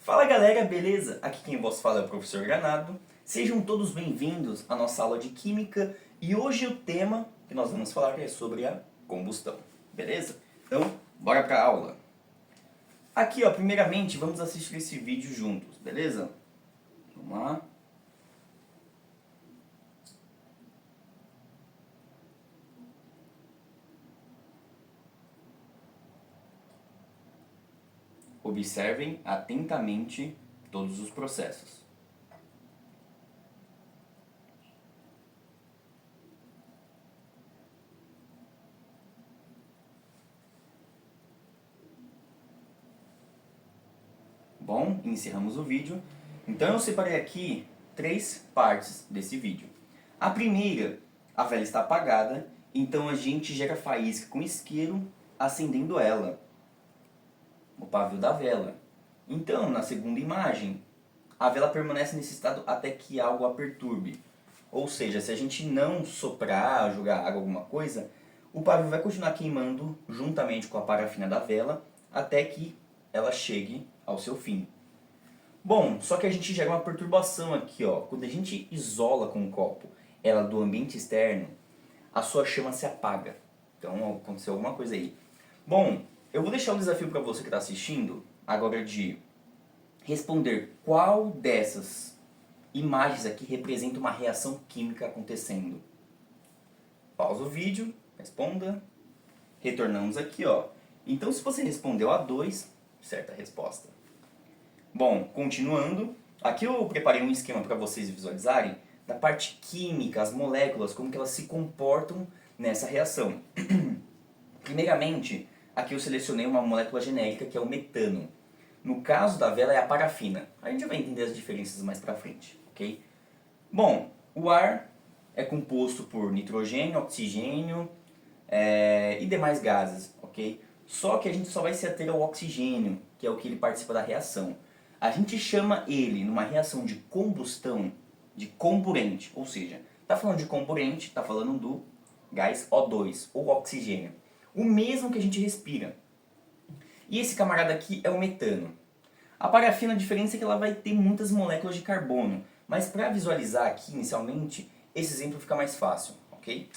Fala galera, beleza? Aqui quem vos fala é o professor Granado. Sejam todos bem-vindos à nossa aula de Química e hoje o tema que nós vamos falar é sobre a combustão, beleza? Então, bora pra aula. Aqui, ó, primeiramente vamos assistir esse vídeo juntos, beleza? Vamos lá. Observem atentamente todos os processos. Bom, encerramos o vídeo. Então eu separei aqui três partes desse vídeo. A primeira, a vela está apagada, então a gente gera faísca com isqueiro acendendo ela, o pavio da vela. Então, na segunda imagem, a vela permanece nesse estado até que algo a perturbe. Ou seja, se a gente não soprar, jogar água, alguma coisa, o pavio vai continuar queimando juntamente com a parafina da vela até que ela chegue ao seu fim. Bom, só que a gente gera uma perturbação aqui, ó. Quando a gente isola com o copo ela do ambiente externo, a sua chama se apaga. Então aconteceu alguma coisa aí. Bom, eu vou deixar um desafio para você que está assistindo agora de responder qual dessas imagens aqui representa uma reação química acontecendo. Pausa o vídeo, responda. Retornamos aqui, ó. Então se você respondeu a 2, certa resposta. Bom, continuando, aqui eu preparei um esquema para vocês visualizarem da parte química, as moléculas, como que elas se comportam nessa reação. Primeiramente, aqui eu selecionei uma molécula genérica que é o metano. No caso da vela é a parafina. A gente vai entender as diferenças mais pra frente, ok? Bom, o ar é composto por nitrogênio, oxigênio e demais gases, ok? Só que a gente só vai se ater ao oxigênio, que é o que ele participa da reação. A gente chama ele, numa reação de combustão, de comburente, ou seja, está falando de comburente, está falando do gás O2, ou oxigênio. O mesmo que a gente respira. E esse camarada aqui é o metano. A parafina, a diferença é que ela vai ter muitas moléculas de carbono, mas para visualizar aqui inicialmente, esse exemplo fica mais fácil, ok?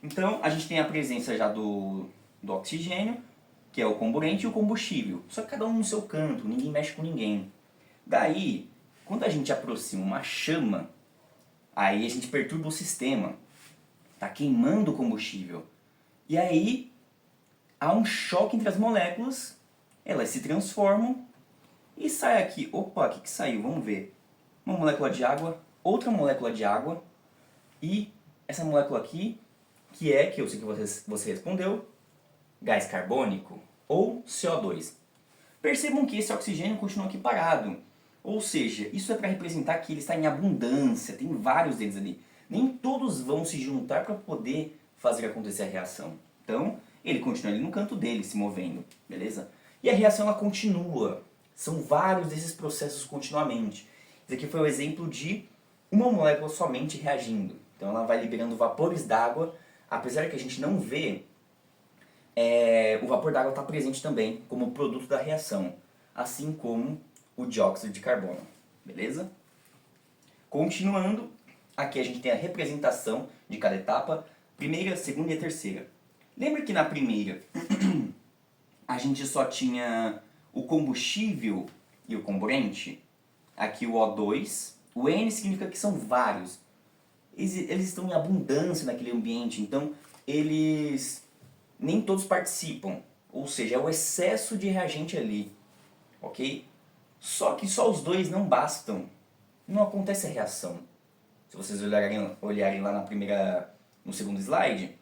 Então a gente tem a presença já do oxigênio, que é o comburente, e o combustível. Só que cada um no seu canto, ninguém mexe com ninguém. Daí, quando a gente aproxima uma chama, aí a gente perturba o sistema. Está queimando o combustível. E aí há um choque entre as moléculas, elas se transformam e sai aqui. Opa, o que saiu? Vamos ver. Uma molécula de água, outra molécula de água e essa molécula aqui, que eu sei que você respondeu, gás carbônico ou CO2. Percebam que esse oxigênio continua aqui parado. Ou seja, isso é para representar que ele está em abundância, tem vários deles ali. Nem todos vão se juntar para poder fazer acontecer a reação. Então, ele continua ali no canto dele, se movendo, beleza? E a reação ela continua. São vários desses processos continuamente. Esse aqui foi o exemplo de uma molécula somente reagindo. Então ela vai liberando vapores d'água, apesar que a gente não vê, o vapor d'água está presente também como produto da reação, assim como o dióxido de carbono, beleza? Continuando, aqui a gente tem a representação de cada etapa, primeira, segunda e a terceira. Lembra que na primeira a gente só tinha o combustível e o comburente? Aqui o O2, o N significa que são vários. Eles estão em abundância naquele ambiente, então eles nem todos participam. Ou seja, é o excesso de reagente ali, ok? Só que só os dois não bastam. Não acontece a reação. Se vocês olharem lá no segundo slide,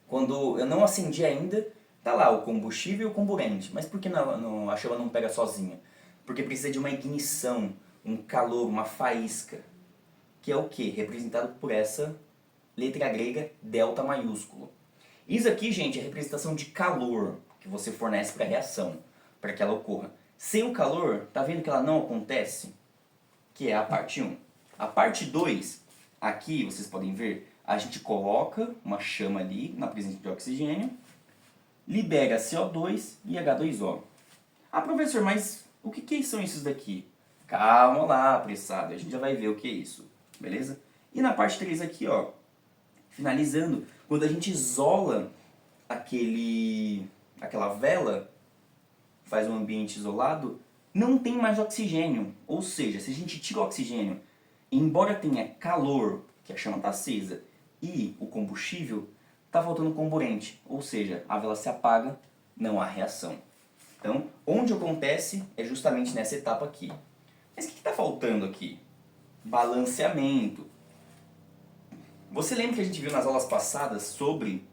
quando eu não acendi ainda, tá lá o combustível e o comburente. Mas por que a chama não pega sozinha? Porque precisa de uma ignição, um calor, uma faísca. Que é o que? Representado por essa letra grega delta maiúsculo. Isso aqui, gente, é a representação de calor que você fornece para a reação, para que ela ocorra. Sem o calor, tá vendo que ela não acontece? Que é a parte 1. A parte 2, aqui vocês podem ver, a gente coloca uma chama ali na presença de oxigênio, libera CO2 e H2O. Ah, professor, mas O que são esses daqui? Calma lá, apressado, a gente já vai ver o que é isso, beleza? E na parte 3 aqui, ó, finalizando, quando a gente isola aquela vela, faz um ambiente isolado, não tem mais oxigênio. Ou seja, se a gente tira o oxigênio, embora tenha calor, que a chama está acesa, e o combustível, está faltando comburente. Ou seja, a vela se apaga, não há reação. Então, onde acontece é justamente nessa etapa aqui. Mas o que está faltando aqui? Balanceamento. Você lembra que a gente viu nas aulas passadas sobre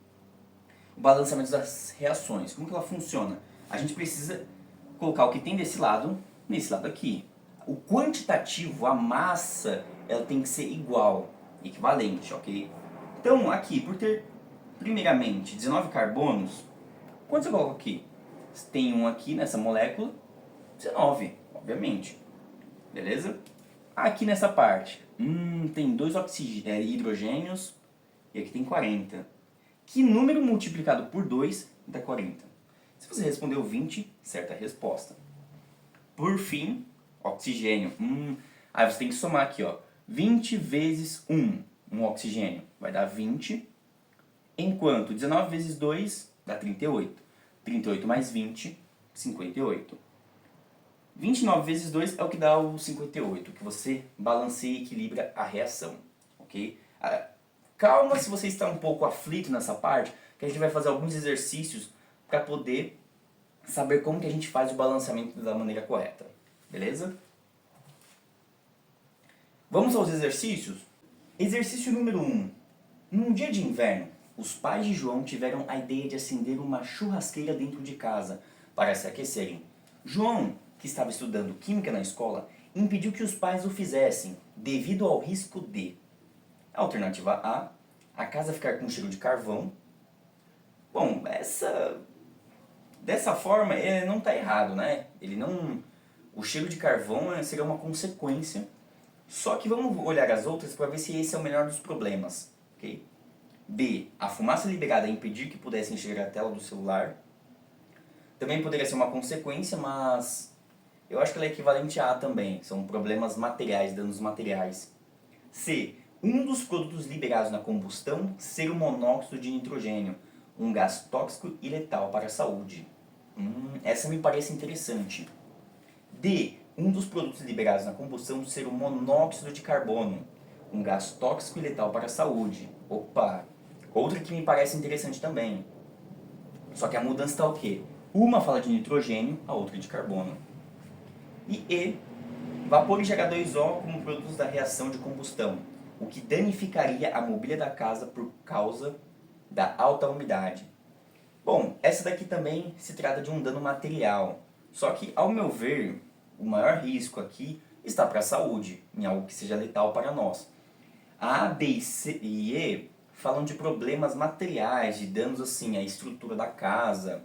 o balanceamento das reações? Como que ela funciona? A gente precisa colocar o que tem desse lado, nesse lado aqui. O quantitativo, a massa, ela tem que ser igual, equivalente, ok? Então, aqui, por ter, primeiramente, 19 carbonos, quantos eu coloco aqui? Tem um aqui nessa molécula, 19, obviamente. Beleza? Aqui nessa parte, tem dois hidrogênios e aqui tem 40. Que número multiplicado por 2 dá 40? Se você respondeu 20, certa resposta. Por fim, oxigênio. Aí você tem que somar aqui, ó. 20 vezes 1 oxigênio, vai dar 20. Enquanto 19 vezes 2 dá 38. 38 mais 20, 58. 29 vezes 2 é o que dá o 58, que você balanceia e equilibra a reação, ok? Calma se você está um pouco aflito nessa parte, que a gente vai fazer alguns exercícios para poder saber como que a gente faz o balanceamento da maneira correta, beleza? Vamos aos exercícios? Exercício número 1. Num dia de inverno, os pais de João tiveram a ideia de acender uma churrasqueira dentro de casa para se aquecerem. João, que estava estudando química na escola, impediu que os pais o fizessem, devido ao risco de: alternativa A casa ficar com cheiro de carvão. Bom, dessa forma não está errado, né? O cheiro de carvão seria uma consequência. Só que vamos olhar as outras para ver se esse é o menor dos problemas, ok? B, a fumaça liberada impedir que pudessem enxergar a tela do celular. Também poderia ser uma consequência, mas eu acho que ela é equivalente a também. São problemas materiais, danos materiais. C, um dos produtos liberados na combustão ser o monóxido de nitrogênio, um gás tóxico e letal para a saúde. Essa me parece interessante. D, um dos produtos liberados na combustão ser o monóxido de carbono, um gás tóxico e letal para a saúde. Opa! Outra que me parece interessante também. Só que a mudança está o quê? Uma fala de nitrogênio, a outra de carbono. E E, vapor e H2O como produtos da reação de combustão, o que danificaria a mobília da casa por causa da alta umidade. Bom, essa daqui também se trata de um dano material. Só que, ao meu ver, o maior risco aqui está para a saúde, em algo que seja letal para nós. A B, C e E falam de problemas materiais, de danos assim à estrutura da casa,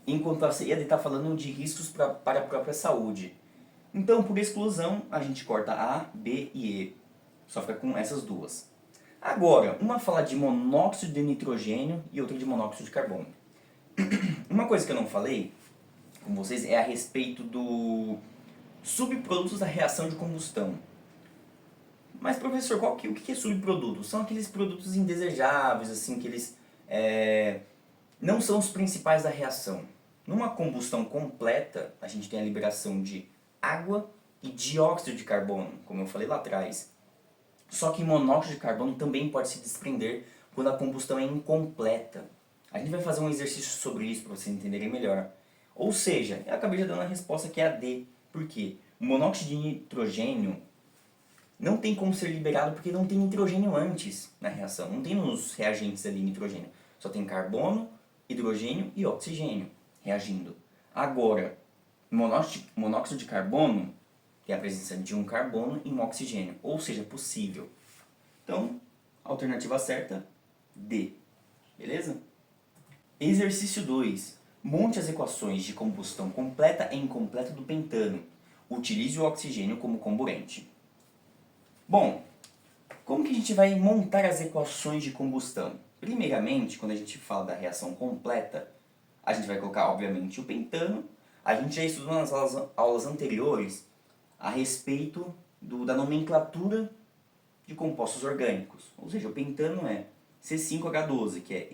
enquanto a C e a D está falando de riscos para a própria saúde. Então, por exclusão, a gente corta A, B e E. Só fica com essas duas. Agora, uma fala de monóxido de nitrogênio e outra de monóxido de carbono. Uma coisa que eu não falei com vocês é a respeito do subprodutos da reação de combustão. Mas, professor, o que é subproduto? São aqueles produtos indesejáveis, assim, que eles não são os principais da reação. Numa combustão completa, a gente tem a liberação de água e dióxido de carbono, como eu falei lá atrás. Só que monóxido de carbono também pode se desprender quando a combustão é incompleta. A gente vai fazer um exercício sobre isso para vocês entenderem melhor. Ou seja, eu acabei já dando a resposta que é a D. Por quê? O monóxido de nitrogênio não tem como ser liberado porque não tem nitrogênio antes na reação. Não tem nos reagentes ali nitrogênio. Só tem carbono, hidrogênio e oxigênio reagindo. Agora, monóxido de carbono tem a presença de um carbono e um oxigênio, ou seja, possível. Então, a alternativa certa, D. Beleza? Exercício 2. Monte as equações de combustão completa e incompleta do pentano. Utilize o oxigênio como comburente. Bom, como que a gente vai montar as equações de combustão? Primeiramente, quando a gente fala da reação completa, a gente vai colocar, obviamente, o pentano, A gente já estudou nas aulas anteriores a respeito da nomenclatura de compostos orgânicos. Ou seja, o pentano é C5H12, que é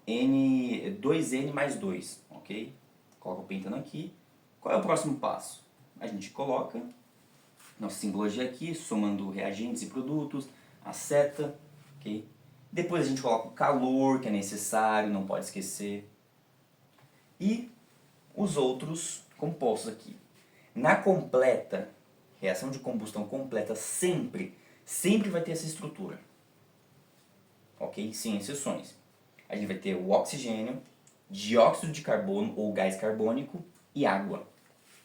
N2N mais 2, ok? Coloca o pentano aqui. Qual é o próximo passo? A gente coloca nossa simbologia aqui, somando reagentes e produtos, a seta, ok? Depois a gente coloca o calor, que é necessário, não pode esquecer. E os outros compostos aqui. Na completa, reação de combustão completa sempre vai ter essa estrutura. Ok? Sem exceções. A gente vai ter o oxigênio, dióxido de carbono ou gás carbônico e água.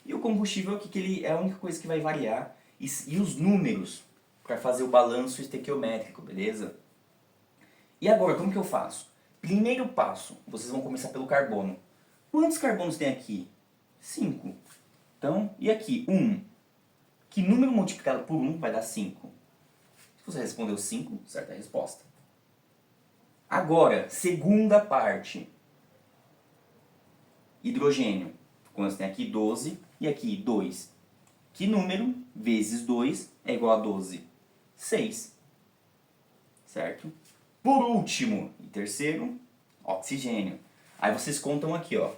E o combustível aqui, que ele é a única coisa que vai variar, e os números para fazer o balanço estequiométrico, beleza? E agora, como que eu faço? Primeiro passo, vocês vão começar pelo carbono. Quantos carbonos tem aqui? 5. Então, e aqui? 1. Que número multiplicado por 1 vai dar 5? Se você respondeu 5, certa resposta. Agora, segunda parte. Hidrogênio. Quantos tem aqui? 12. E aqui, 2. Que número vezes 2 é igual a 12? 6. Certo? Por último, e terceiro, oxigênio. Aí vocês contam aqui, ó.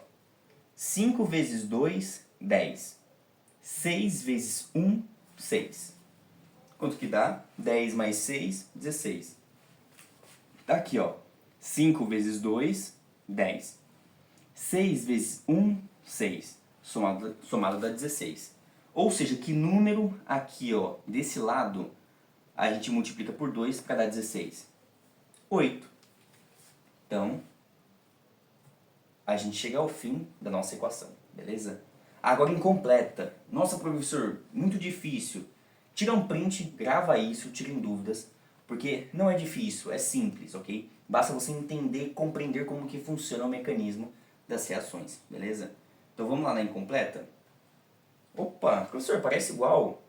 5 vezes 2, 10. 6 vezes 1, 6. Quanto que dá? 10 mais 6, 16. Tá aqui, ó. 5 vezes 2, 10. 6 vezes 1, 6. Somado dá 16. Ou seja, que número aqui, ó, desse lado, a gente multiplica por 2 para dar 16? 8. Então, a gente chega ao fim da nossa equação, beleza? Agora incompleta. Nossa, professor, muito difícil. Tira um print, grava isso, tira em dúvidas, porque não é difícil, é simples, ok? Basta você entender, compreender como que funciona o mecanismo das reações, beleza? Então vamos lá na incompleta? Opa, professor, parece igual,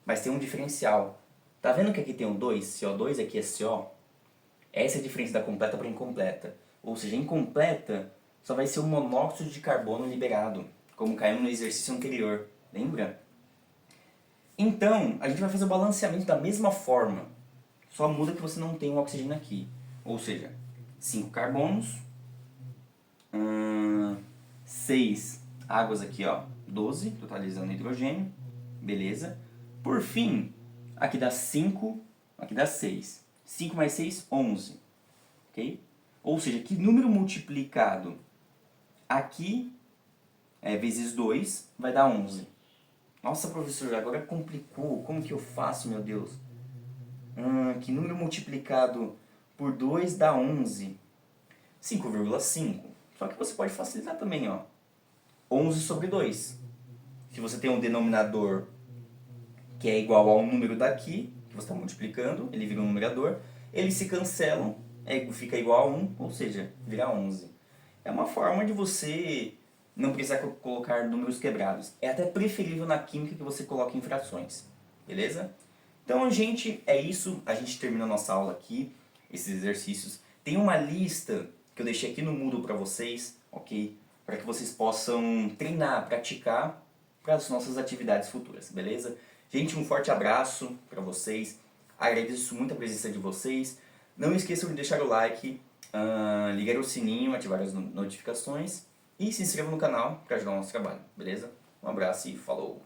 mas tem um diferencial. Tá vendo que aqui tem um 2, CO2, aqui é CO? Essa é a diferença da completa para incompleta. Ou seja, incompleta só vai ser o monóxido de carbono liberado, como caiu no exercício anterior, lembra? Então, a gente vai fazer o balanceamento da mesma forma, só muda que você não tem o oxigênio aqui. Ou seja, 5 carbonos, 6 águas aqui, ó, 12, totalizando hidrogênio, beleza? Por fim, aqui dá 5, aqui dá 6. 5 mais 6, 11, ok? Ou seja, que número multiplicado aqui vezes 2 vai dar 11. Nossa, professor, agora complicou. Como que eu faço, meu Deus? Que número multiplicado por 2 dá 11? 5,5. Só que você pode facilitar também, ó. 11 sobre 2. Se você tem um denominador que é igual ao número daqui, que você está multiplicando, ele vira um numerador, eles se cancelam, fica igual a 1, ou seja, vira 11. É uma forma de você não precisar colocar números quebrados. É até preferível na química que você coloque em frações, beleza? Então, gente, é isso. A gente termina a nossa aula aqui, esses exercícios. Tem uma lista que eu deixei aqui no Moodle para vocês, ok? Para que vocês possam treinar, praticar para as nossas atividades futuras, beleza? Gente, um forte abraço para vocês. Agradeço muito a presença de vocês. Não esqueçam de deixar o like, ligar o sininho, ativar as notificações e se inscrevam no canal para ajudar o nosso trabalho, beleza? Um abraço e falou!